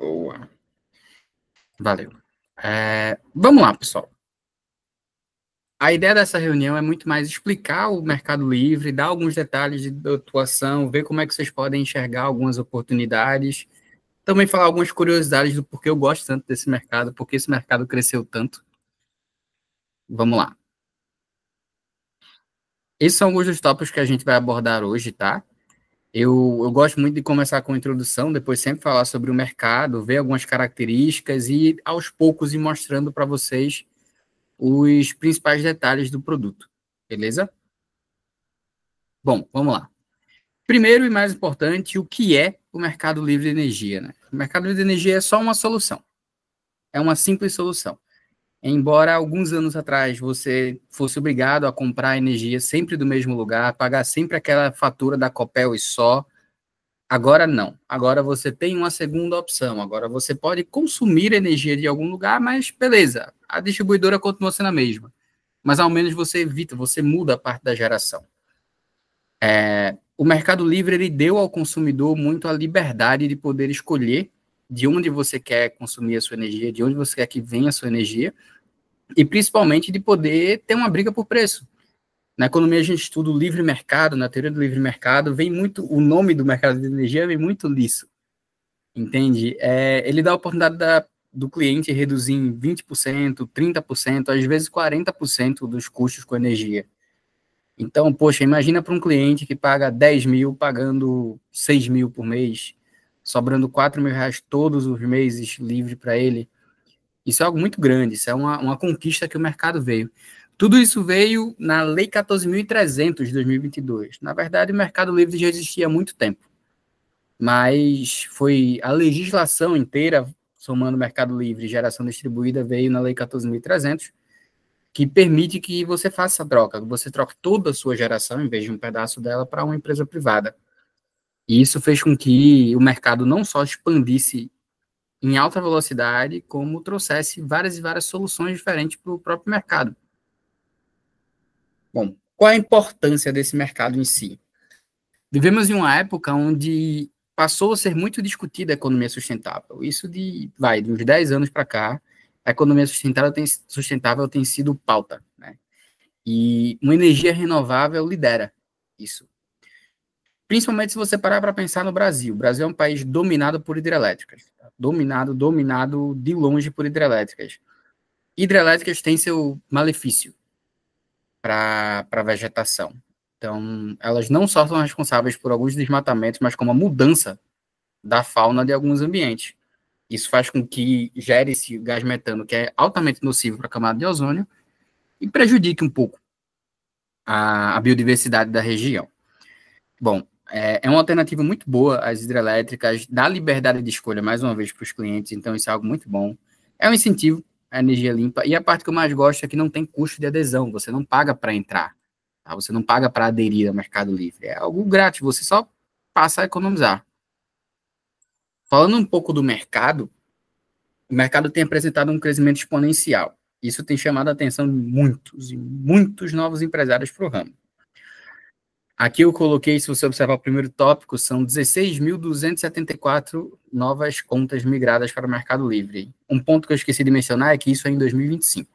Boa. Valeu. Vamos lá, pessoal. A ideia dessa reunião é muito mais explicar o Mercado Livre, dar alguns detalhes de atuação, ver como é que vocês podem enxergar algumas oportunidades, também falar algumas curiosidades do porquê eu gosto tanto desse mercado, porque esse mercado cresceu tanto. Vamos lá. Esses são alguns dos tópicos que a gente vai abordar hoje, tá? Eu gosto muito de começar com a introdução, depois sempre falar sobre o mercado, ver algumas características e, aos poucos, ir mostrando para vocês os principais detalhes do produto, beleza? Bom, vamos lá. Primeiro e mais importante, o que é o Mercado Livre de Energia, né? O Mercado Livre de Energia é só uma solução, é uma simples solução. Embora alguns anos atrás você fosse obrigado a comprar energia sempre do mesmo lugar, pagar sempre aquela fatura da Copel e só, agora não. Agora você tem uma segunda opção. Agora você pode consumir energia de algum lugar, mas beleza, a distribuidora continua sendo a mesma. Mas ao menos você evita, você muda a parte da geração. O Mercado Livre ele deu ao consumidor muito a liberdade de poder escolher de onde você quer consumir a sua energia, de onde você quer que venha a sua energia, e principalmente de poder ter uma briga por preço. Na economia a gente estuda o livre mercado, na teoria do livre mercado, vem muito, o nome do mercado de energia vem muito nisso, entende? Ele dá a oportunidade do cliente reduzir em 20%, 30%, às vezes 40% dos custos com energia. Então, poxa, imagina para um cliente que paga 10 mil, pagando 6 mil por mês, sobrando 4 mil reais todos os meses livre para ele. Isso é algo muito grande, isso é uma conquista que o mercado veio. Tudo isso veio na Lei 14.300 de 2022. Na verdade, o Mercado Livre já existia há muito tempo, mas foi a legislação inteira, somando Mercado Livre e geração distribuída, veio na Lei 14.300, que permite que você faça essa troca, você troca toda a sua geração, em vez de um pedaço dela, para uma empresa privada. E isso fez com que o mercado não só expandisse em alta velocidade, como trouxesse várias e várias soluções diferentes para o próprio mercado. Bom, qual é a importância desse mercado em si? Vivemos em uma época onde passou a ser muito discutida a economia sustentável. Isso de uns 10 anos para cá, a economia sustentável tem sido pauta, né? E uma energia renovável lidera isso. Principalmente se você parar para pensar no Brasil. O Brasil é um país dominado por hidrelétricas. Tá? Dominado de longe por hidrelétricas. Hidrelétricas têm seu malefício para a vegetação. Então, elas não só são responsáveis por alguns desmatamentos, mas como a mudança da fauna de alguns ambientes. Isso faz com que gere esse gás metano, que é altamente nocivo para a camada de ozônio, e prejudique um pouco a biodiversidade da região. Bom, é uma alternativa muito boa às hidrelétricas, dá liberdade de escolha, mais uma vez, para os clientes, então isso é algo muito bom. É um incentivo à energia limpa, e a parte que eu mais gosto é que não tem custo de adesão, você não paga para entrar, tá? Você não paga para aderir ao Mercado Livre, é algo grátis, você só passa a economizar. Falando um pouco do mercado, o mercado tem apresentado um crescimento exponencial. Isso tem chamado a atenção de muitos e muitos novos empresários para o ramo. Aqui eu coloquei, se você observar o primeiro tópico, são 16.274 novas contas migradas para o Mercado Livre. Um ponto que eu esqueci de mencionar é que isso é em 2025,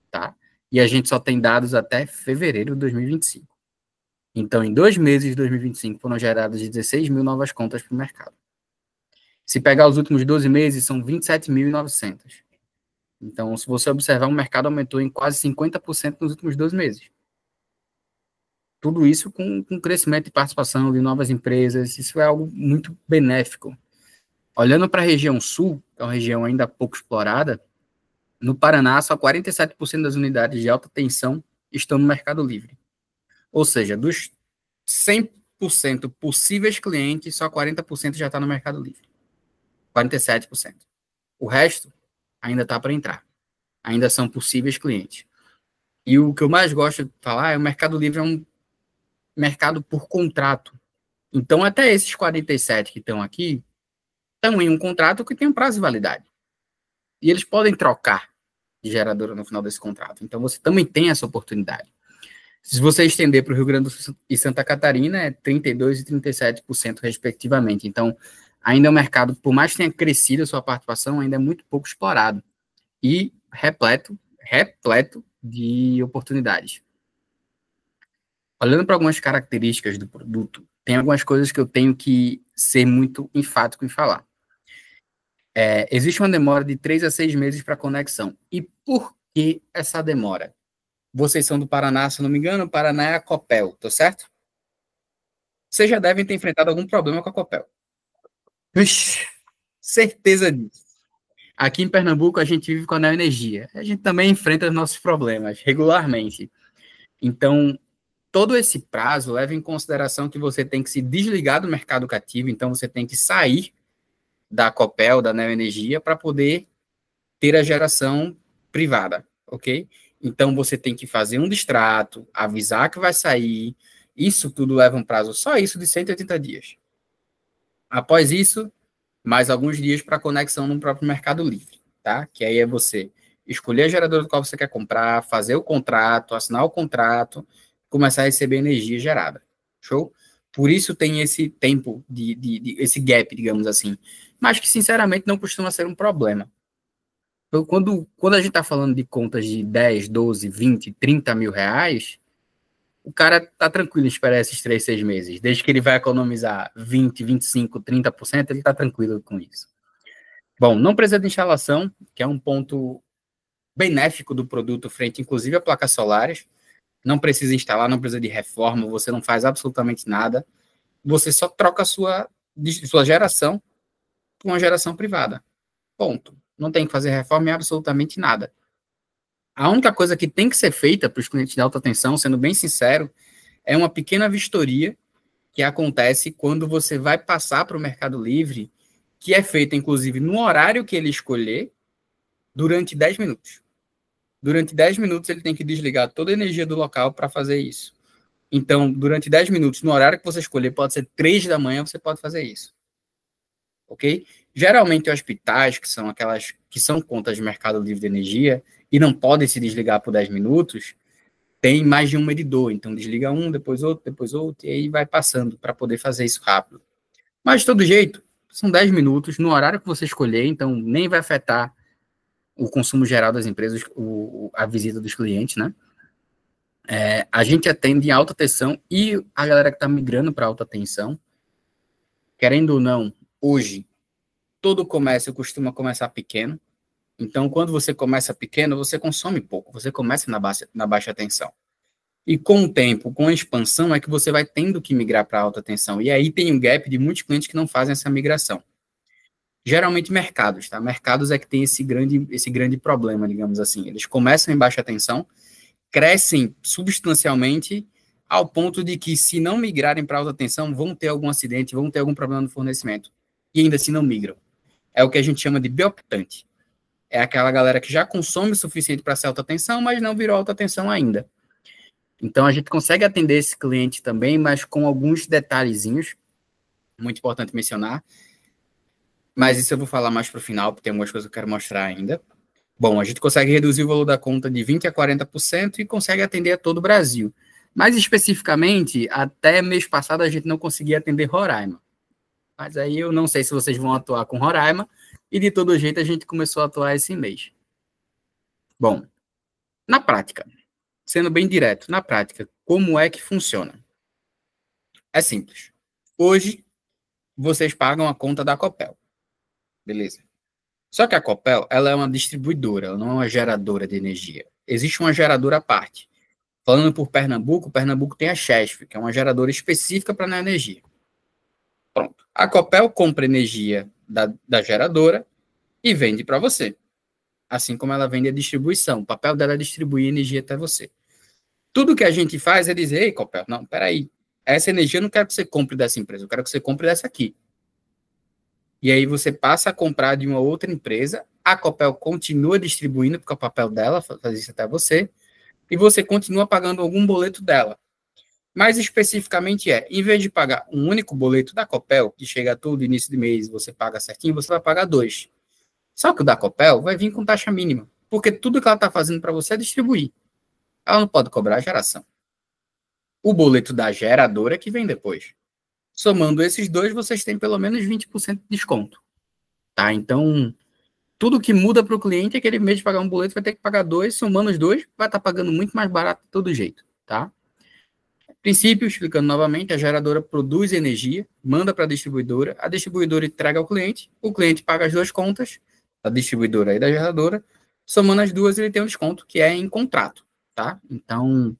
tá? E a gente só tem dados até fevereiro de 2025. Então, em 2 meses de 2025, foram geradas 16 mil novas contas para o mercado. Se pegar os últimos 12 meses, são 27.900. Então, se você observar, o mercado aumentou em quase 50% nos últimos 12 meses. Tudo isso com crescimento de participação de novas empresas, isso é algo muito benéfico. Olhando para a região sul, que é uma região ainda pouco explorada, no Paraná, só 47% das unidades de alta tensão estão no Mercado Livre. Ou seja, dos 100% possíveis clientes, só 40% já está no Mercado Livre. 47%. O resto ainda está para entrar. Ainda são possíveis clientes. E o que eu mais gosto de falar é que o Mercado Livre é um mercado por contrato. Então, até esses 47 que estão aqui, estão em um contrato que tem um prazo de validade. E eles podem trocar de geradora no final desse contrato. Então, você também tem essa oportunidade. Se você estender para o Rio Grande do Sul e Santa Catarina, é 32% e 37%, respectivamente. Então, ainda é um mercado, por mais que tenha crescido a sua participação, ainda é muito pouco explorado e repleto de oportunidades. Olhando para algumas características do produto, tem algumas coisas que eu tenho que ser muito enfático em falar. Existe uma demora de 3 a 6 meses para conexão. E por que essa demora? Vocês são do Paraná, se não me engano, o Paraná é a Copel, tá certo? Vocês já devem ter enfrentado algum problema com a Copel. Ixi, certeza disso. Aqui em Pernambuco, a gente vive com a Neoenergia. A gente também enfrenta os nossos problemas regularmente. Então, todo esse prazo leva em consideração que você tem que se desligar do mercado cativo, então você tem que sair da Copel, da Neoenergia, para poder ter a geração privada, ok? Então, você tem que fazer um distrato, avisar que vai sair, isso tudo leva um prazo, só isso, de 180 dias. Após isso, mais alguns dias para conexão no próprio Mercado Livre, tá? Que aí é você escolher a geradora do qual você quer comprar, fazer o contrato, assinar o contrato, começar a receber energia gerada. Show? Por isso tem esse tempo, esse gap, digamos assim. Mas que, sinceramente, não costuma ser um problema. Então, quando a gente está falando de contas de 10, 12, 20, 30 mil reais, o cara tá tranquilo em esperar esses 3, 6 meses. Desde que ele vai economizar 20, 25, 30%, ele tá tranquilo com isso. Bom, não precisa de instalação, que é um ponto benéfico do produto frente, inclusive, a placas solares. Não precisa instalar, não precisa de reforma, você não faz absolutamente nada. Você só troca a sua geração por uma geração privada. Ponto. Não tem que fazer reforma em absolutamente nada. A única coisa que tem que ser feita para os clientes de alta tensão, sendo bem sincero, é uma pequena vistoria que acontece quando você vai passar para o Mercado Livre, que é feita, inclusive, no horário que ele escolher, durante 10 minutos. Durante 10 minutos, ele tem que desligar toda a energia do local para fazer isso. Então, durante 10 minutos, no horário que você escolher, pode ser 3 da manhã, você pode fazer isso. Ok? Geralmente, hospitais, que são aquelas que são contas de Mercado Livre de energia, e não podem se desligar por 10 minutos, tem mais de um medidor. Então, desliga um, depois outro, e aí vai passando para poder fazer isso rápido. Mas, de todo jeito, são 10 minutos no horário que você escolher, então nem vai afetar o consumo geral das empresas, a visita dos clientes, né? A gente atende em alta tensão e a galera que está migrando para alta tensão, querendo ou não, hoje, todo comércio costuma começar pequeno. Então, quando você começa pequeno, você consome pouco, você começa na baixa tensão. E com o tempo, com a expansão, é que você vai tendo que migrar para alta tensão. E aí tem um gap de muitos clientes que não fazem essa migração. Geralmente mercados, tá? Mercados é que tem esse grande problema, digamos assim. Eles começam em baixa tensão, crescem substancialmente ao ponto de que, se não migrarem para alta tensão, vão ter algum acidente, vão ter algum problema no fornecimento. E ainda assim não migram. É o que a gente chama de bioptante. É aquela galera que já consome o suficiente para ser alta tensão, mas não virou alta tensão ainda. Então, a gente consegue atender esse cliente também, mas com alguns detalhezinhos, muito importante mencionar. Mas isso eu vou falar mais para o final, porque tem algumas coisas que eu quero mostrar ainda. Bom, a gente consegue reduzir o valor da conta de 20% a 40% e consegue atender a todo o Brasil. Mais especificamente, até mês passado a gente não conseguia atender Roraima. Mas aí eu não sei se vocês vão atuar com Roraima, e de todo jeito a gente começou a atuar esse mês. Bom, na prática, sendo bem direto, na prática, como é que funciona? É simples. Hoje, vocês pagam a conta da Copel. Beleza. Só que a Copel, ela é uma distribuidora, ela não é uma geradora de energia. Existe uma geradora à parte. Falando por Pernambuco, Pernambuco tem a Chesf, que é uma geradora específica para a energia. Pronto. A Copel compra energia da geradora e vende para você. Assim como ela vende a distribuição. O papel dela é distribuir energia até você. Tudo que a gente faz é dizer: ei, Copel, não, peraí, essa energia eu não quero que você compre dessa empresa, eu quero que você compre dessa aqui. E aí você passa a comprar de uma outra empresa, a Copel continua distribuindo, porque é o papel dela fazer isso até você, e você continua pagando algum boleto dela. Mais especificamente em vez de pagar um único boleto da Copel, que chega a todo início de mês, você paga certinho, você vai pagar 2. Só que o da Copel vai vir com taxa mínima, porque tudo que ela está fazendo para você é distribuir. Ela não pode cobrar a geração. O boleto da geradora é que vem depois. Somando esses dois, vocês têm pelo menos 20% de desconto, tá? Então, tudo que muda para o cliente é que ele, em vez de pagar um boleto, vai ter que pagar dois, somando os dois, vai estar pagando muito mais barato de todo jeito, tá? Princípio, explicando novamente, a geradora produz energia, manda para a distribuidora entrega ao cliente, o cliente paga as duas contas, da distribuidora e da geradora, somando as duas ele tem um desconto, que é em contrato, tá? Então,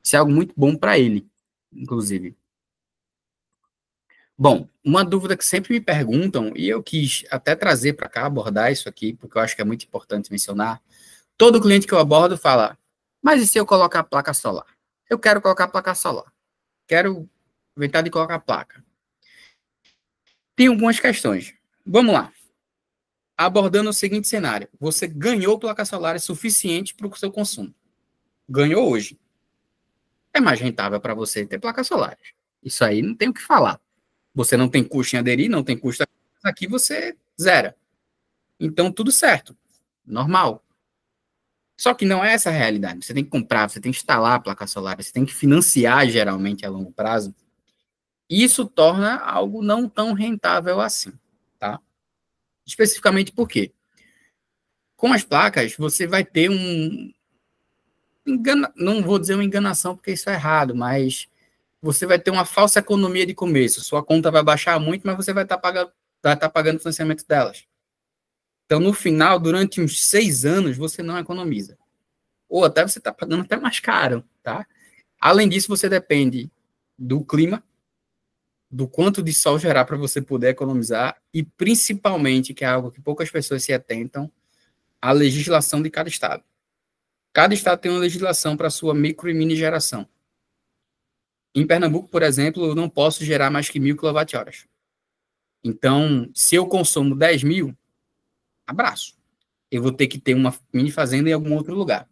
isso é algo muito bom para ele, inclusive. Bom, uma dúvida que sempre me perguntam, e eu quis até trazer para cá, abordar isso aqui, porque eu acho que é muito importante mencionar, todo cliente que eu abordo fala, mas e se eu colocar a placa solar? Eu quero colocar a placa solar. Quero inventar de colocar a placa. Tem algumas questões. Vamos lá. Abordando o seguinte cenário. Você ganhou placas solares suficiente para o seu consumo. Ganhou hoje. É mais rentável para você ter placas solares. Isso aí não tem o que falar. Você não tem custo em aderir, não tem custo aqui, você zera. Então, tudo certo. Normal. Só que não é essa a realidade. Você tem que comprar, você tem que instalar a placa solar, você tem que financiar geralmente a longo prazo. Isso torna algo não tão rentável assim, tá? Especificamente por quê? Com as placas, você vai ter não vou dizer uma enganação porque isso é errado, mas você vai ter uma falsa economia de começo. Sua conta vai baixar muito, mas você vai estar pagando o financiamento delas. Então, no final, durante uns 6 anos, você não economiza. Ou até você está pagando até mais caro, tá? Além disso, você depende do clima, do quanto de sol gerar para você poder economizar e, principalmente, que é algo que poucas pessoas se atentam, a legislação de cada estado. Cada estado tem uma legislação para sua micro e mini geração. Em Pernambuco, por exemplo, eu não posso gerar mais que 1.000 kWh. Então, se eu consumo 10.000, abraço. Eu vou ter que ter uma mini fazenda em algum outro lugar.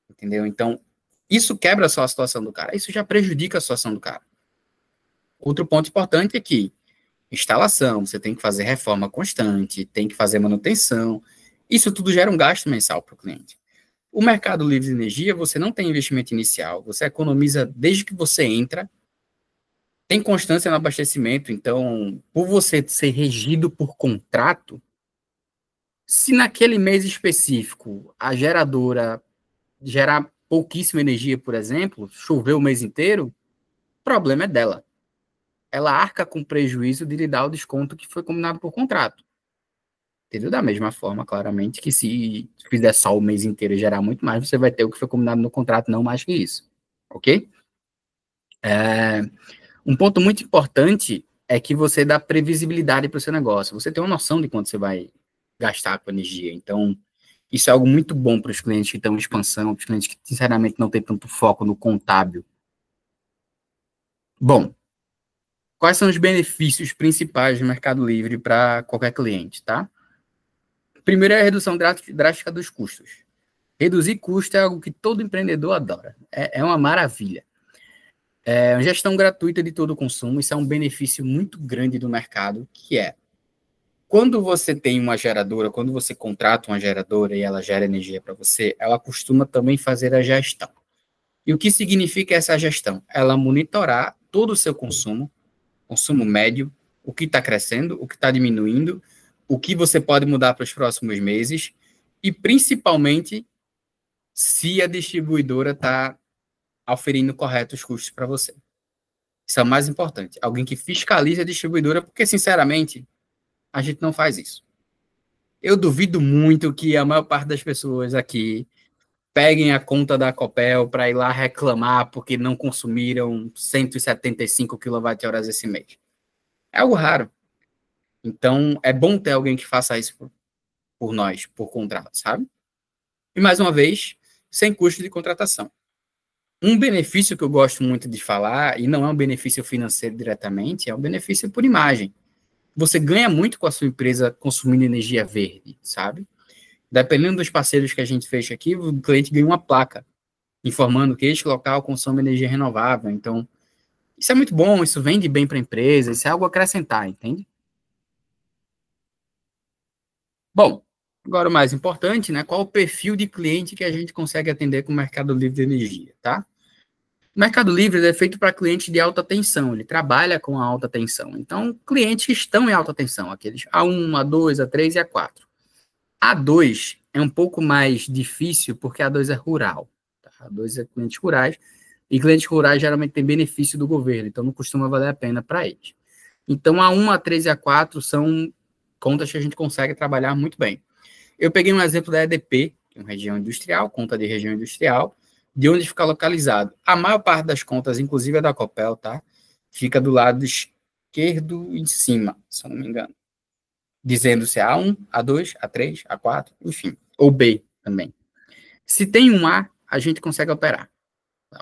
Entendeu? Então, isso quebra só a situação do cara. Isso já prejudica a situação do cara. Outro ponto importante é que instalação, você tem que fazer reforma constante, tem que fazer manutenção. Isso tudo gera um gasto mensal para o cliente. O mercado livre de energia, você não tem investimento inicial, você economiza desde que você entra, tem constância no abastecimento, então, por você ser regido por contrato, se naquele mês específico a geradora gerar pouquíssima energia, por exemplo, chover o mês inteiro, o problema é dela. Ela arca com prejuízo de lhe dar o desconto que foi combinado por contrato. Entendeu? Da mesma forma, claramente, que se fizer só o mês inteiro e gerar muito mais, você vai ter o que foi combinado no contrato, não mais que isso. Ok? Um ponto muito importante é que você dá previsibilidade para o seu negócio. Você tem uma noção de quanto você vai gastar com energia. Então, isso é algo muito bom para os clientes que estão em expansão, para os clientes que, sinceramente, não têm tanto foco no contábil. Bom, quais são os benefícios principais do Mercado Livre para qualquer cliente, tá? Primeiro é a redução drástica dos custos. Reduzir custo é algo que todo empreendedor adora. É uma maravilha. É uma gestão gratuita de todo o consumo. Isso é um benefício muito grande do mercado, que é quando você tem uma geradora, quando você contrata uma geradora e ela gera energia para você, ela costuma também fazer a gestão. E o que significa essa gestão? Ela monitorar todo o seu consumo, consumo médio, o que está crescendo, o que está diminuindo, o que você pode mudar para os próximos meses e, principalmente, se a distribuidora está auferindo corretos custos para você. Isso é o mais importante. Alguém que fiscalize a distribuidora, porque, sinceramente, a gente não faz isso. Eu duvido muito que a maior parte das pessoas aqui peguem a conta da Copel para ir lá reclamar porque não consumiram 175 kWh esse mês. É algo raro. Então, é bom ter alguém que faça isso por nós, por contrato, sabe? E, mais uma vez, sem custo de contratação. Um benefício que eu gosto muito de falar, e não é um benefício financeiro diretamente, é um benefício por imagem. Você ganha muito com a sua empresa consumindo energia verde, sabe? Dependendo dos parceiros que a gente fecha aqui, o cliente ganha uma placa informando que este local consome energia renovável. Então, isso é muito bom, isso vende bem para a empresa, isso é algo a acrescentar, entende? Bom, agora o mais importante, né? Qual o perfil de cliente que a gente consegue atender com o Mercado Livre de Energia, tá? O Mercado Livre ele é feito para clientes de alta tensão, ele trabalha com a alta tensão. Então, clientes que estão em alta tensão, aqueles A1, A2, A3 e A4. A2 é um pouco mais difícil porque A2 é rural. Tá? A2 é clientes rurais, e clientes rurais geralmente têm benefício do governo, então não costuma valer a pena para eles. Então, A1, A3 e A4 são contas que a gente consegue trabalhar muito bem. Eu peguei um exemplo da EDP, que é uma região industrial, conta de região industrial, de onde fica localizado. A maior parte das contas, inclusive a da Copel, tá? Fica do lado esquerdo em cima, se eu não me engano. Dizendo se é A1, A2, A3, A4, enfim. Ou B também. Se tem um A, a gente consegue operar.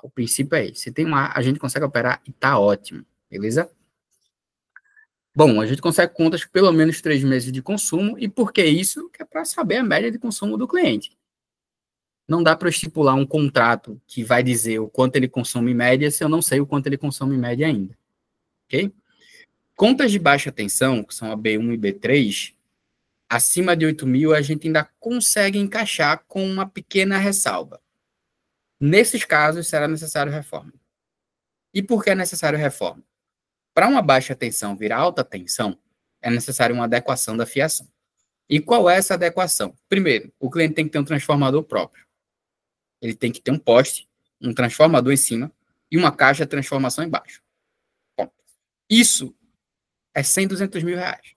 O princípio é esse. Se tem um A, a gente consegue operar e tá ótimo. Beleza? Bom, a gente consegue contas com pelo menos 3 meses de consumo. E por que isso? Que é para saber a média de consumo do cliente. Não dá para estipular um contrato que vai dizer o quanto ele consome em média se eu não sei o quanto ele consome em média ainda. Ok? Contas de baixa tensão, que são a B1 e B3, acima de 8 mil a gente ainda consegue encaixar com uma pequena ressalva. Nesses casos, será necessário reforma. E por que é necessário reforma? Para uma baixa tensão virar alta tensão, é necessário uma adequação da fiação. E qual é essa adequação? Primeiro, o cliente tem que ter um transformador próprio. Ele tem que ter um poste, um transformador em cima e uma caixa de transformação embaixo. Bom, isso é 100, 200 mil reais.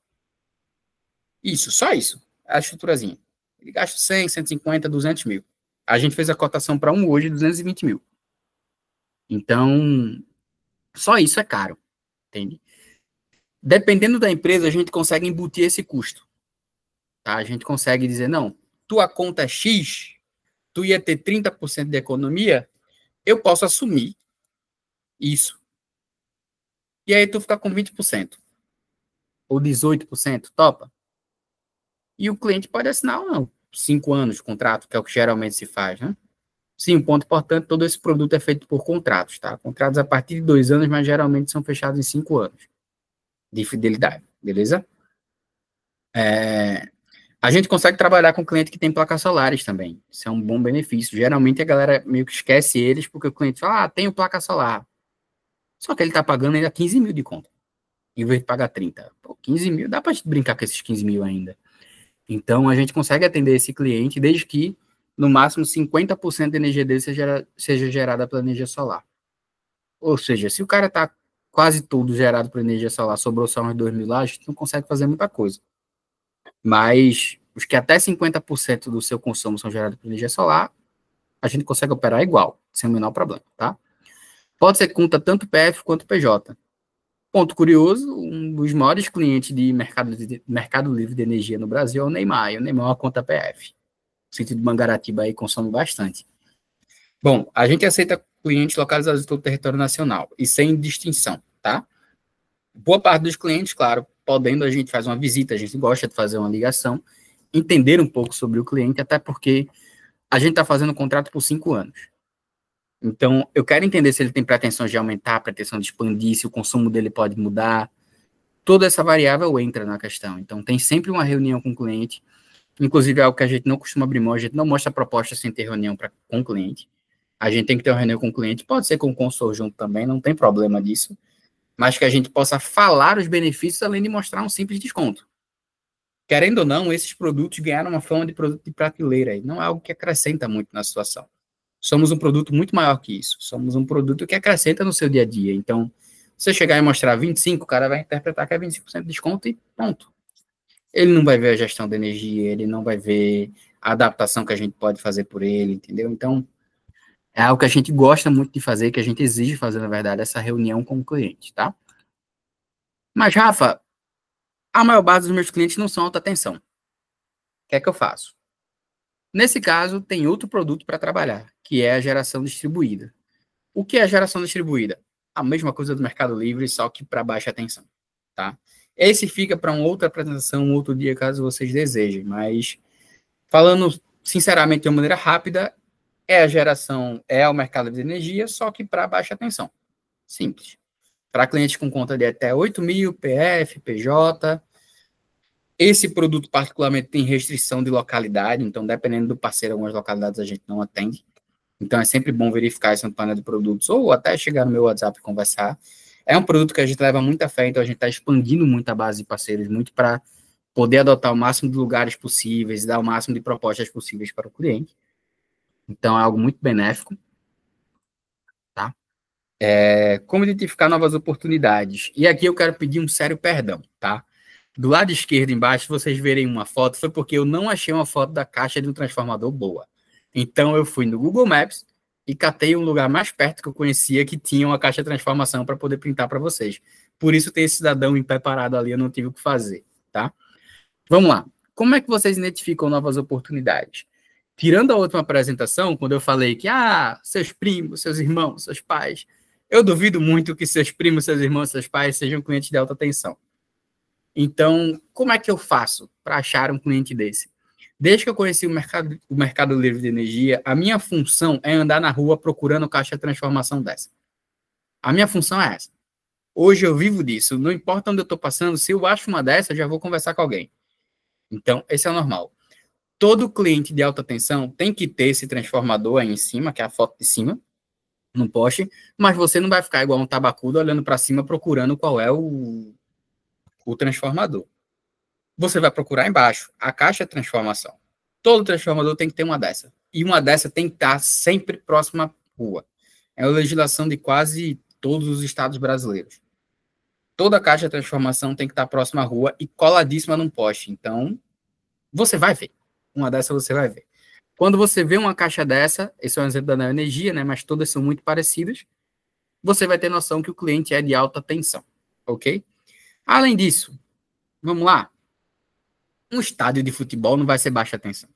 Isso, só isso. A estruturazinha. Ele gasta 100, 150, 200 mil. A gente fez a cotação para um hoje, 220 mil. Então, só isso é caro. Entende? Dependendo da empresa, a gente consegue embutir esse custo. Tá? A gente consegue dizer, não, tua conta é X, tu ia ter 30% de economia, eu posso assumir isso. E aí tu fica com 20%. Ou 18%, topa? E o cliente pode assinar ou não. 5 anos de contrato, que é o que geralmente se faz, né? Sim, um ponto importante, todo esse produto é feito por contratos, tá? Contratos a partir de 2 anos, mas geralmente são fechados em 5 anos de fidelidade, beleza? A gente consegue trabalhar com cliente que tem placas solares também. Isso é um bom benefício. Geralmente a galera meio que esquece eles, porque o cliente fala, tenho placa solar. Só que ele está pagando ainda 15 mil de conta, em vez de pagar 30. Pô, 15 mil, dá para brincar com esses 15 mil ainda. Então, a gente consegue atender esse cliente desde que, no máximo, 50% da energia dele seja gerada pela energia solar. Ou seja, se o cara está quase tudo gerado por energia solar, sobrou só uns 2 mil lá, a gente não consegue fazer muita coisa. Mas os que até 50% do seu consumo são gerados por energia solar, a gente consegue operar igual, sem o menor problema, tá? Pode ser conta tanto PF quanto PJ. Ponto curioso, um dos maiores clientes de mercado livre de energia no Brasil é o Neymar, e o Neymar é uma conta PF. O sentido de Mangaratiba aí consome bastante. Bom, a gente aceita clientes localizados em todo o território nacional, e sem distinção, tá? Boa parte dos clientes, claro, podendo, a gente faz uma visita, a gente gosta de fazer uma ligação, entender um pouco sobre o cliente, até porque a gente está fazendo um contrato por 5 anos. Então, eu quero entender se ele tem pretensão de aumentar, pretensão de expandir, se o consumo dele pode mudar. Toda essa variável entra na questão. Então, tem sempre uma reunião com o cliente, inclusive é algo que a gente não costuma abrir mão, a gente não mostra a proposta sem ter reunião com o cliente. A gente tem que ter uma reunião com o cliente, pode ser com o consultor junto também, não tem problema disso, mas que a gente possa falar os benefícios além de mostrar um simples desconto. Querendo ou não, esses produtos ganharam uma fama de produto de prateleira, e não é algo que acrescenta muito na situação. Somos um produto muito maior que isso. Somos um produto que acrescenta no seu dia a dia. Então, se você chegar e mostrar 25, o cara vai interpretar que é 25% de desconto e ponto. Ele não vai ver a gestão da energia, ele não vai ver a adaptação que a gente pode fazer por ele, entendeu? Então, é algo que a gente gosta muito de fazer, que a gente exige fazer, na verdade, essa reunião com o cliente, tá? Mas, Rafa, a maior base dos meus clientes não são alta tensão. O que é que eu faço? Nesse caso, tem outro produto para trabalhar, que é a geração distribuída. O que é a geração distribuída? A mesma coisa do Mercado Livre, só que para baixa tensão, tá? Esse fica para uma outra apresentação, um outro dia, caso vocês desejem, mas falando sinceramente de uma maneira rápida, é a geração, é o mercado de energia, só que para baixa tensão. Simples. Para clientes com conta de até 8 mil, PF, PJ. Esse produto particularmente tem restrição de localidade, então dependendo do parceiro, algumas localidades a gente não atende. Então, é sempre bom verificar isso no painel de produtos, ou até chegar no meu WhatsApp e conversar. É um produto que a gente leva muita fé, então a gente está expandindo muito a base de parceiros, muito para poder adotar o máximo de lugares possíveis, dar o máximo de propostas possíveis para o cliente. Então, é algo muito benéfico, tá? Como identificar novas oportunidades. E aqui eu quero pedir um sério perdão, tá? Do lado esquerdo embaixo, vocês verem uma foto, foi porque eu não achei uma foto da caixa de um transformador boa. Então, eu fui no Google Maps e catei um lugar mais perto que eu conhecia que tinha uma caixa de transformação para poder printar para vocês. Por isso tem esse cidadão em pé parado ali, eu não tive o que fazer, tá? Vamos lá. Como é que vocês identificam novas oportunidades? Tirando a última apresentação, quando eu falei que, seus primos, seus irmãos, seus pais, eu duvido muito que seus primos, seus irmãos, seus pais sejam clientes de alta tensão. Então, como é que eu faço para achar um cliente desse? Desde que eu conheci o mercado livre de energia, a minha função é andar na rua procurando caixa de transformação dessa. A minha função é essa. Hoje eu vivo disso. Não importa onde eu estou passando, se eu acho uma dessa, eu já vou conversar com alguém. Então, esse é o normal. Todo cliente de alta tensão tem que ter esse transformador aí em cima, que é a foto de cima, no poste, mas você não vai ficar igual um tabacudo olhando para cima procurando qual é o transformador. Você vai procurar embaixo a caixa de transformação. Todo transformador tem que ter uma dessa. E uma dessa tem que estar sempre próxima à rua. É a legislação de quase todos os estados brasileiros. Toda caixa de transformação tem que estar próxima à rua e coladíssima num poste. Então, você vai ver. Uma dessa você vai ver. Quando você vê uma caixa dessa, esse é um exemplo da Neoenergia, né, mas todas são muito parecidas, você vai ter noção que o cliente é de alta tensão, ok? Além disso, vamos lá, um estádio de futebol não vai ser baixa tensão.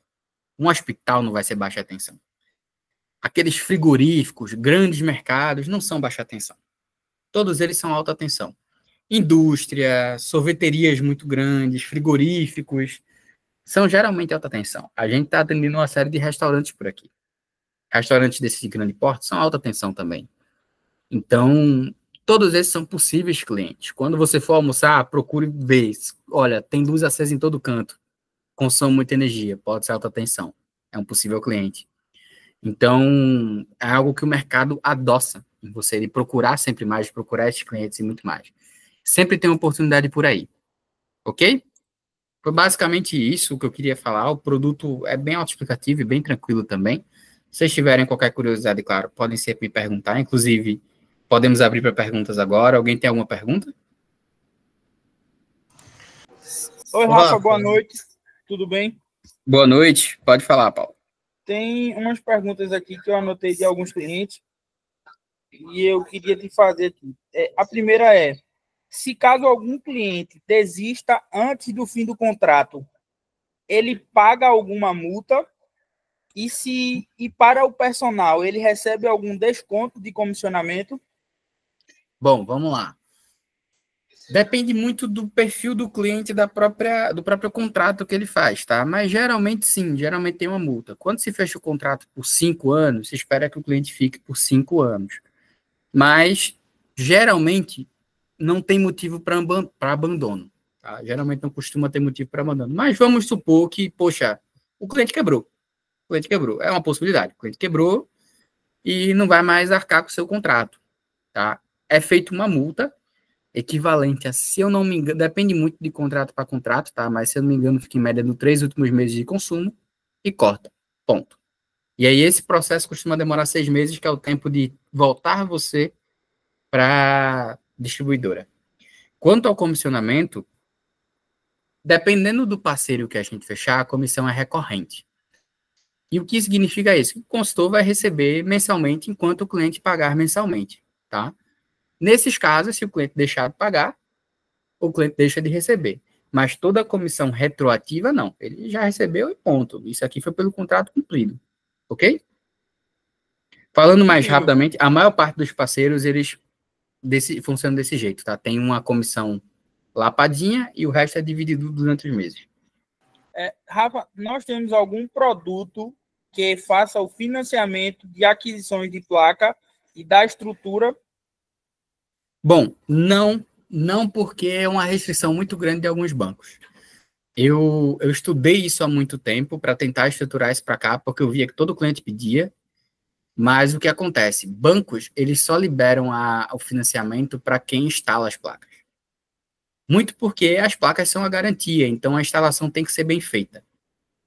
Um hospital não vai ser baixa tensão. Aqueles frigoríficos, grandes mercados, não são baixa tensão. Todos eles são alta tensão. Indústria, sorveterias muito grandes, frigoríficos, são geralmente alta tensão. A gente está atendendo uma série de restaurantes por aqui. Restaurantes desses de grande porte são alta tensão também. Então, todos esses são possíveis clientes. Quando você for almoçar, procure ver. Olha, tem luz acesa em todo canto. Consome muita energia, pode ser alta tensão. É um possível cliente. Então, é algo que o mercado adoça em você, de procurar sempre mais, procurar esses clientes e muito mais. Sempre tem uma oportunidade por aí. Ok? Foi basicamente isso que eu queria falar. O produto é bem autoexplicativo e bem tranquilo também. Se vocês tiverem qualquer curiosidade, claro, podem sempre me perguntar. Inclusive, podemos abrir para perguntas agora. Alguém tem alguma pergunta? Oi, Rafa, boa noite. Tudo bem? Boa noite. Pode falar, Paulo. Tem umas perguntas aqui que eu anotei de alguns clientes e eu queria te fazer aqui. A primeira é, se caso algum cliente desista antes do fim do contrato, ele paga alguma multa? E para o personal, ele recebe algum desconto de comissionamento? Bom, vamos lá. Depende muito do perfil do cliente do próprio contrato que ele faz, tá? Mas geralmente sim, geralmente tem uma multa. Quando se fecha o contrato por 5 anos, se espera que o cliente fique por 5 anos. Mas geralmente não tem motivo para abandono, tá? Geralmente não costuma ter motivo para abandono. Mas vamos supor que, poxa, o cliente quebrou. O cliente quebrou. É uma possibilidade. O cliente quebrou e não vai mais arcar com o seu contrato, tá? É feita uma multa equivalente a, se eu não me engano, depende muito de contrato para contrato, tá? Mas se eu não me engano, fica em média nos 3 últimos meses de consumo e corta. Ponto. E aí esse processo costuma demorar 6 meses, que é o tempo de voltar você para a distribuidora. Quanto ao comissionamento, dependendo do parceiro que a gente fechar, a comissão é recorrente. E o que significa isso? O consultor vai receber mensalmente enquanto o cliente pagar mensalmente, tá? Nesses casos, se o cliente deixar de pagar, o cliente deixa de receber. Mas toda a comissão retroativa, não. Ele já recebeu e ponto. Isso aqui foi pelo contrato cumprido. Ok? Falando mais rapidamente, a maior parte dos parceiros, eles funcionam desse jeito, tá? Tem uma comissão lapadinha e o resto é dividido durante os meses. Rafa, nós temos algum produto que faça o financiamento de aquisições de placa e da estrutura? Bom, não porque é uma restrição muito grande de alguns bancos. Eu estudei isso há muito tempo para tentar estruturar isso para cá, porque eu via que todo cliente pedia, Mas o que acontece? Bancos, eles só liberam o financiamento para quem instala as placas. Muito porque as placas são a garantia, então a instalação tem que ser bem feita.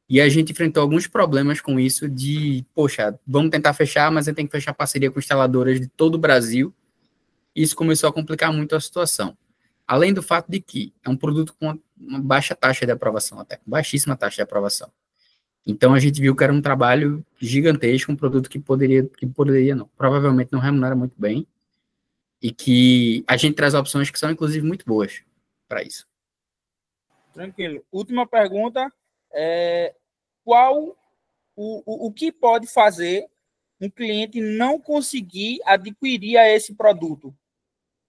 E a gente enfrentou alguns problemas com isso de, poxa, vamos tentar fechar, mas a gente tem que fechar parceria com instaladoras de todo o Brasil. Isso começou a complicar muito a situação. Além do fato de que é um produto com uma baixa taxa de aprovação, até baixíssima taxa de aprovação. Então, a gente viu que era um trabalho gigantesco, um produto que poderia não, provavelmente não remunera muito bem, e que a gente traz opções que são, inclusive, muito boas para isso. Tranquilo. Última pergunta, qual o que pode fazer um cliente não conseguir adquirir a esse produto?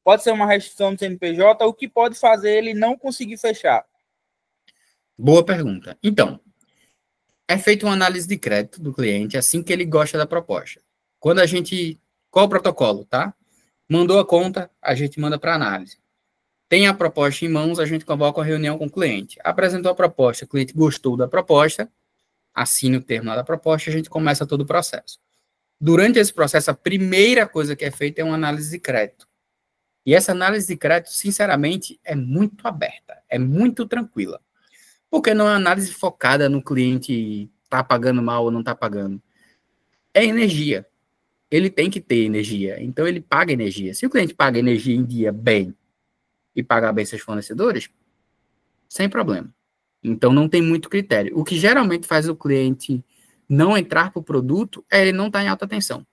Pode ser uma restrição do CNPJ, o que pode fazer ele não conseguir fechar? Boa pergunta. Então, é feita uma análise de crédito do cliente assim que ele gosta da proposta. Qual o protocolo, tá? Mandou a conta, a gente manda para análise. Tem a proposta em mãos, a gente convoca uma reunião com o cliente. Apresentou a proposta, o cliente gostou da proposta, assina o termo lá da proposta, a gente começa todo o processo. Durante esse processo, a primeira coisa que é feita é uma análise de crédito. E essa análise de crédito, sinceramente, é muito aberta, é muito tranquila. Porque não é uma análise focada no cliente tá pagando mal ou não tá pagando. É energia. Ele tem que ter energia, então ele paga energia. Se o cliente paga energia em dia bem e pagar bem seus fornecedores, sem problema. Então não tem muito critério. O que geralmente faz o cliente não entrar para o produto é ele não estar em alta tensão.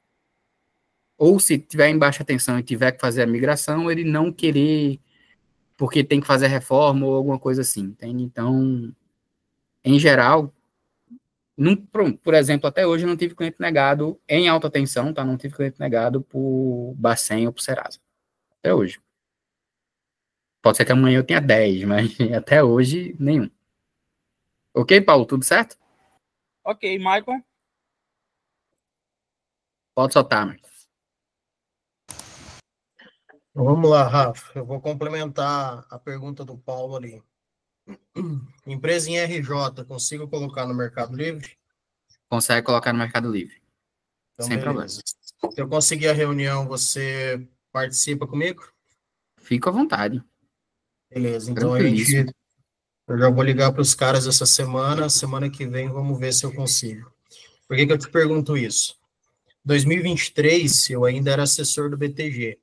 Ou se tiver em baixa tensão e tiver que fazer a migração, ele não querer porque tem que fazer reforma ou alguma coisa assim, entende? Então, em geral, por exemplo, até hoje eu não tive cliente negado em alta tensão, tá? Não tive cliente negado por Bacen ou por Serasa. Até hoje. Pode ser que amanhã eu tenha 10, mas até hoje, nenhum. Ok, Paulo? Tudo certo? Ok, Michael. Pode soltar, Marcos. Vamos lá, Rafa. Eu vou complementar a pergunta do Paulo ali. Empresa em RJ, consigo colocar no Mercado Livre? Consegue colocar no Mercado Livre. Então, sem beleza. problema. Se eu conseguir a reunião, você participa comigo? Fica à vontade. Beleza, então Tranquilíssimo. eu já vou ligar para os caras essa semana que vem vamos ver se eu consigo. Por que eu te pergunto isso? 2023, eu ainda era assessor do BTG.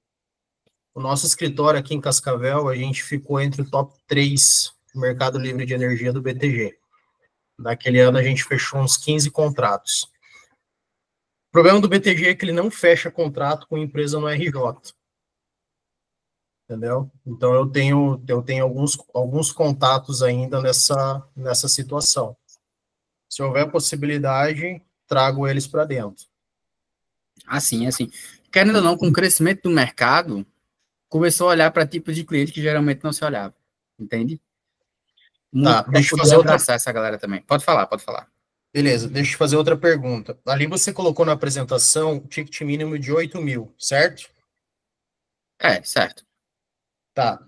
O nosso escritório aqui em Cascavel, a gente ficou entre o top 3 do Mercado Livre de Energia do BTG. Naquele ano, a gente fechou uns 15 contratos. O problema do BTG é que ele não fecha contrato com empresa no RJ. Entendeu? Então, eu tenho alguns contatos ainda nessa situação. Se houver possibilidade, trago eles para dentro. Assim. Querendo ou não, com o crescimento do mercado, começou a olhar para tipos de cliente que geralmente não se olhava. Entende? Tá, deixa eu fazer abraçar essa galera também. Pode falar. Beleza, deixa eu fazer outra pergunta. Ali você colocou na apresentação o ticket mínimo de 8 mil, certo? Certo. Tá.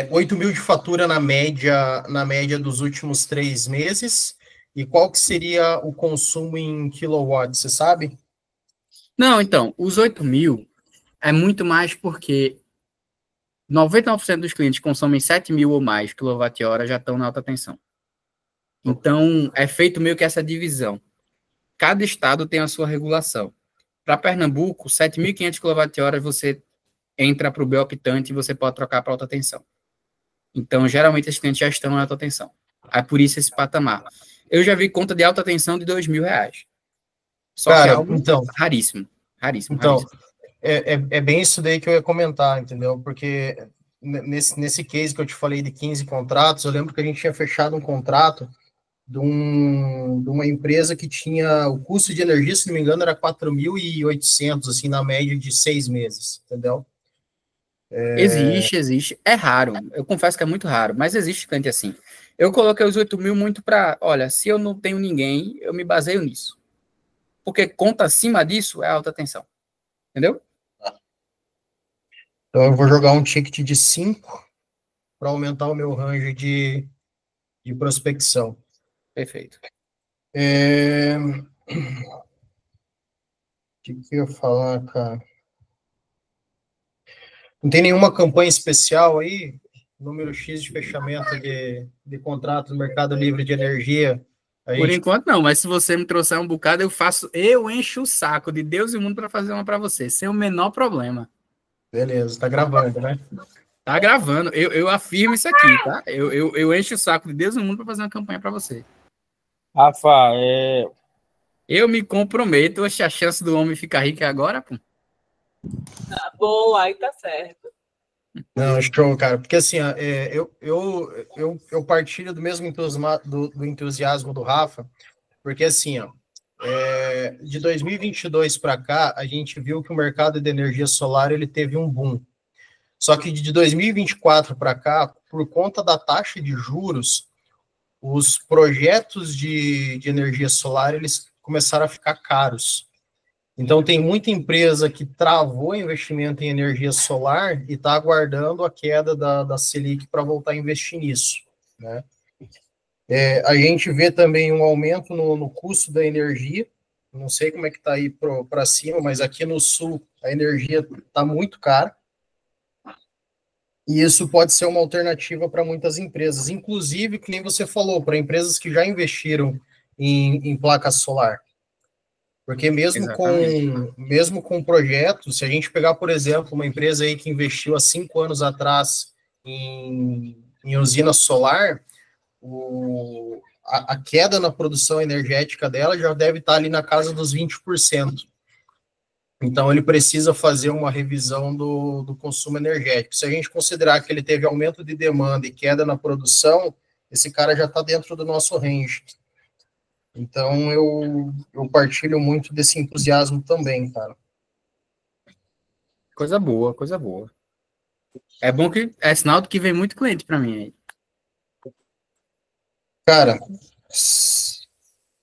8 mil de fatura na média dos últimos 3 meses. E qual que seria o consumo em quilowatts, você sabe? Não, então, os 8 mil é muito mais porque 99% dos clientes que consomem 7 mil ou mais quilowatt-hora já estão na alta tensão. Então, é feito meio que essa divisão. Cada estado tem a sua regulação. Para Pernambuco, 7.500 kWh você entra para o B optante e você pode trocar para alta tensão. Então, geralmente, esses clientes já estão na alta tensão. É por isso esse patamar. Eu já vi conta de alta tensão de R$ 2.000. Só que é algo raríssimo. Então, é bem isso daí que eu ia comentar, entendeu? Porque nesse case que eu te falei de 15 contratos, eu lembro que a gente tinha fechado um contrato de uma empresa que tinha o custo de energia, se não me engano, era 4.800, assim, na média de 6 meses, entendeu? Existe. É raro. Eu confesso que é muito raro, mas existe cliente assim. Eu coloquei os 8 mil muito para, olha, se eu não tenho ninguém, eu me baseio nisso. Porque conta acima disso é alta tensão. Entendeu? Então, eu vou jogar um ticket de 5 para aumentar o meu range de prospecção. Perfeito. que eu ia falar, cara? Não tem nenhuma campanha especial aí? Número X de fechamento de contrato no Mercado Livre de Energia. A Por gente... enquanto não, mas se você me trouxer um bocado, eu encho o saco de Deus e o mundo para fazer uma para você, sem o menor problema. Beleza, tá gravando, né? Tá gravando, eu afirmo isso aqui, tá? Eu encho o saco de Deus e o mundo para fazer uma campanha para você. Rafa, Eu me comprometo, oxe, a chance do homem ficar rico é agora, pô. Tá bom, aí tá certo. Não, show, cara, porque assim, eu partilho do mesmo do entusiasmo do Rafa, porque assim, ó, de 2022 para cá, a gente viu que o mercado de energia solar ele teve um boom. Só que de 2024 para cá, por conta da taxa de juros, os projetos de energia solar eles começaram a ficar caros. Então, tem muita empresa que travou investimento em energia solar e está aguardando a queda da Selic para voltar a investir nisso, né? A gente vê também um aumento no custo da energia, não sei como é que está aí para cima, mas aqui no sul a energia está muito cara, e isso pode ser uma alternativa para muitas empresas, inclusive, que nem você falou, para empresas que já investiram em placa solar. Porque mesmo com projetos, se a gente pegar, por exemplo, uma empresa aí que investiu há 5 anos atrás em usina solar, a queda na produção energética dela já deve estar ali na casa dos 20%. Então, ele precisa fazer uma revisão do consumo energético. Se a gente considerar que ele teve aumento de demanda e queda na produção, esse cara já está dentro do nosso range. Então, eu partilho muito desse entusiasmo também, cara. Coisa boa, coisa boa. É bom que é sinal de que vem muito cliente para mim aí. Cara,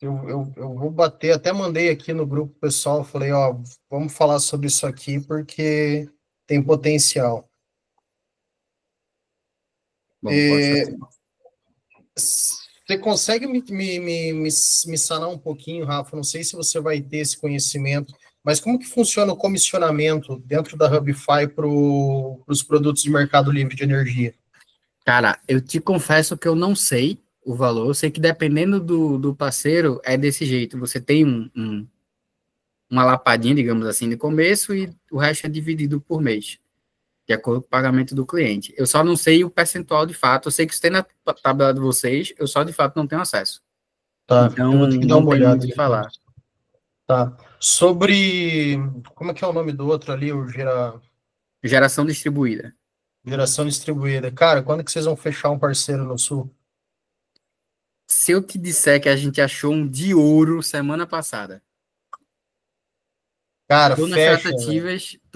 eu vou bater, até mandei aqui no grupo pessoal, falei, ó, vamos falar sobre isso aqui porque tem potencial. Bom, pode ser. Você consegue me sanar um pouquinho, Rafa? Não sei se você vai ter esse conhecimento, mas como que funciona o comissionamento dentro da Hubify para os produtos de Mercado Livre de energia? Cara, eu te confesso que eu não sei o valor. Eu sei que dependendo do parceiro, é desse jeito. Você tem uma lapadinha, digamos assim, de começo e o resto é dividido por mês, de acordo com o pagamento do cliente. Eu só não sei o percentual de fato. Eu sei que isso tem na tabela de vocês, eu só de fato não tenho acesso. Tá, então, eu vou ter que dar uma olhada de falar. Tá. Sobre, como é que é o nome do outro ali, Geração distribuída. Geração distribuída. Cara, quando que vocês vão fechar um parceiro no Sul? Se eu te disser que a gente achou um de ouro semana passada. Cara, Tô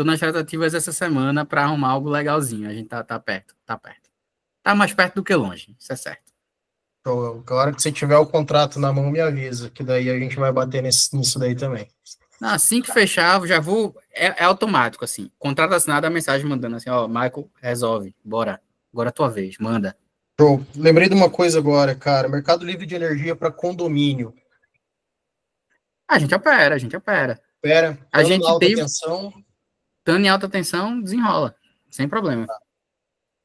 nas tratativas essa semana para arrumar algo legalzinho. A gente tá perto, tá perto. Tá mais perto do que longe, isso é certo. Então, a hora que você tiver o contrato na mão, me avisa, que daí a gente vai bater nisso daí também. Assim que fechar, eu já vou. É automático, assim. Contrato assinado, a mensagem mandando assim: ó, Michael, resolve, bora. Agora é a tua vez, manda. Show. Lembrei de uma coisa agora, cara. Mercado Livre de energia para condomínio. A gente opera, a gente opera. Espera, A gente alta tem. tensão. Estando em alta tensão, desenrola, sem problema.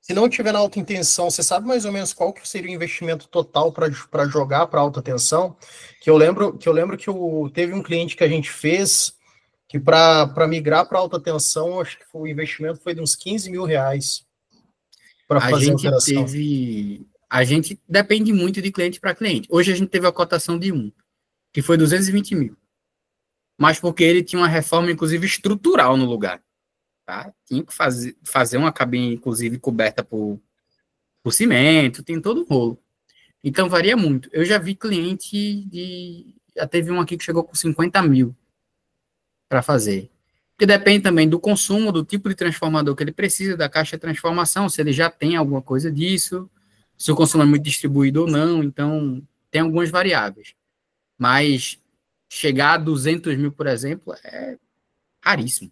Se não tiver na alta tensão, você sabe mais ou menos qual que seria o investimento total para jogar para alta tensão? Que eu lembro que teve um cliente que a gente fez que para migrar para alta tensão, acho que o investimento foi de uns 15 mil reais para fazer a operação. A gente depende muito de cliente para cliente. Hoje a gente teve a cotação de que foi 220 mil. Mas porque ele tinha uma reforma, inclusive, estrutural no lugar. Tá? Tinha que fazer uma cabine, inclusive, coberta por cimento, tem todo um rolo. Então, varia muito. Eu já vi cliente já teve um aqui que chegou com 50 mil para fazer. Porque depende também do consumo, do tipo de transformador que ele precisa, da caixa de transformação, se ele já tem alguma coisa disso, se o consumo é muito distribuído ou não. Então, tem algumas variáveis. Mas chegar a 200 mil, por exemplo, é raríssimo.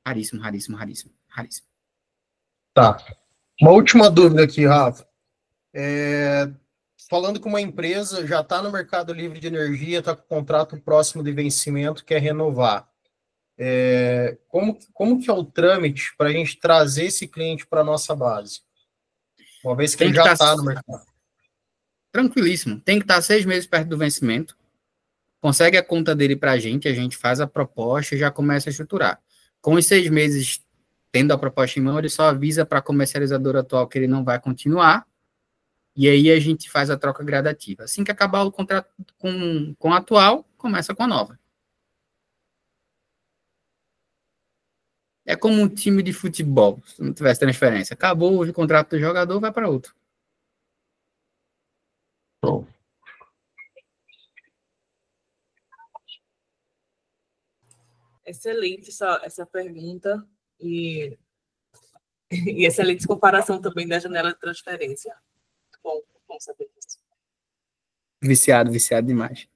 Raríssimo, raríssimo, raríssimo, raríssimo. Tá. Uma última dúvida aqui, Rafa. Falando com uma empresa, já está no Mercado Livre de Energia, está com o contrato próximo de vencimento, quer renovar. Como que é o trâmite para a gente trazer esse cliente para a nossa base? Uma vez que Tem ele que já tá está no mercado. tranquilíssimo. Tem que estar 6 meses perto do vencimento. Consegue a conta dele para a gente faz a proposta e já começa a estruturar. Com os 6 meses tendo a proposta em mão, ele só avisa para a comercializadora atual que ele não vai continuar, e aí a gente faz a troca gradativa. Assim que acabar o contrato com a atual, começa com a nova. É como um time de futebol, se não tivesse transferência. Acabou o contrato do jogador, vai para outro. Bom. Excelente essa pergunta e excelente comparação também da janela de transferência. Bom saber disso. Viciado demais.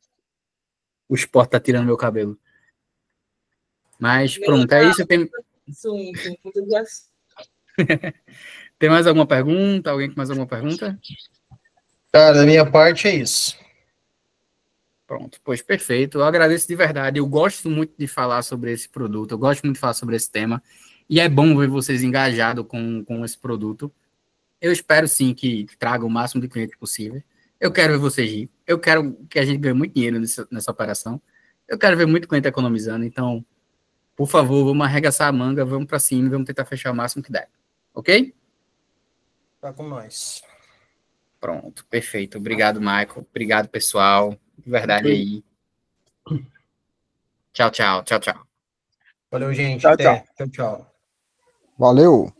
O esporte tá tirando meu cabelo. Mas pronto, é isso. Tem mais alguma pergunta? Alguém com mais alguma pergunta? Cara, da minha parte é isso. Pronto, pois perfeito. Eu agradeço de verdade. Eu gosto muito de falar sobre esse produto, eu gosto muito de falar sobre esse tema. E é bom ver vocês engajados com esse produto. Eu espero sim que traga o máximo de clientes possível. Eu quero ver vocês rir. Eu quero que a gente ganhe muito dinheiro nessa operação. Eu quero ver muito cliente economizando. Então, por favor, vamos arregaçar a manga, vamos para cima e vamos tentar fechar o máximo que der. Ok? Tá com nós. Pronto, perfeito. Obrigado, Michael. Obrigado, pessoal. De verdade aí. Tchau, tchau. Valeu, gente. Tchau, Até. tchau. Tchau. Valeu!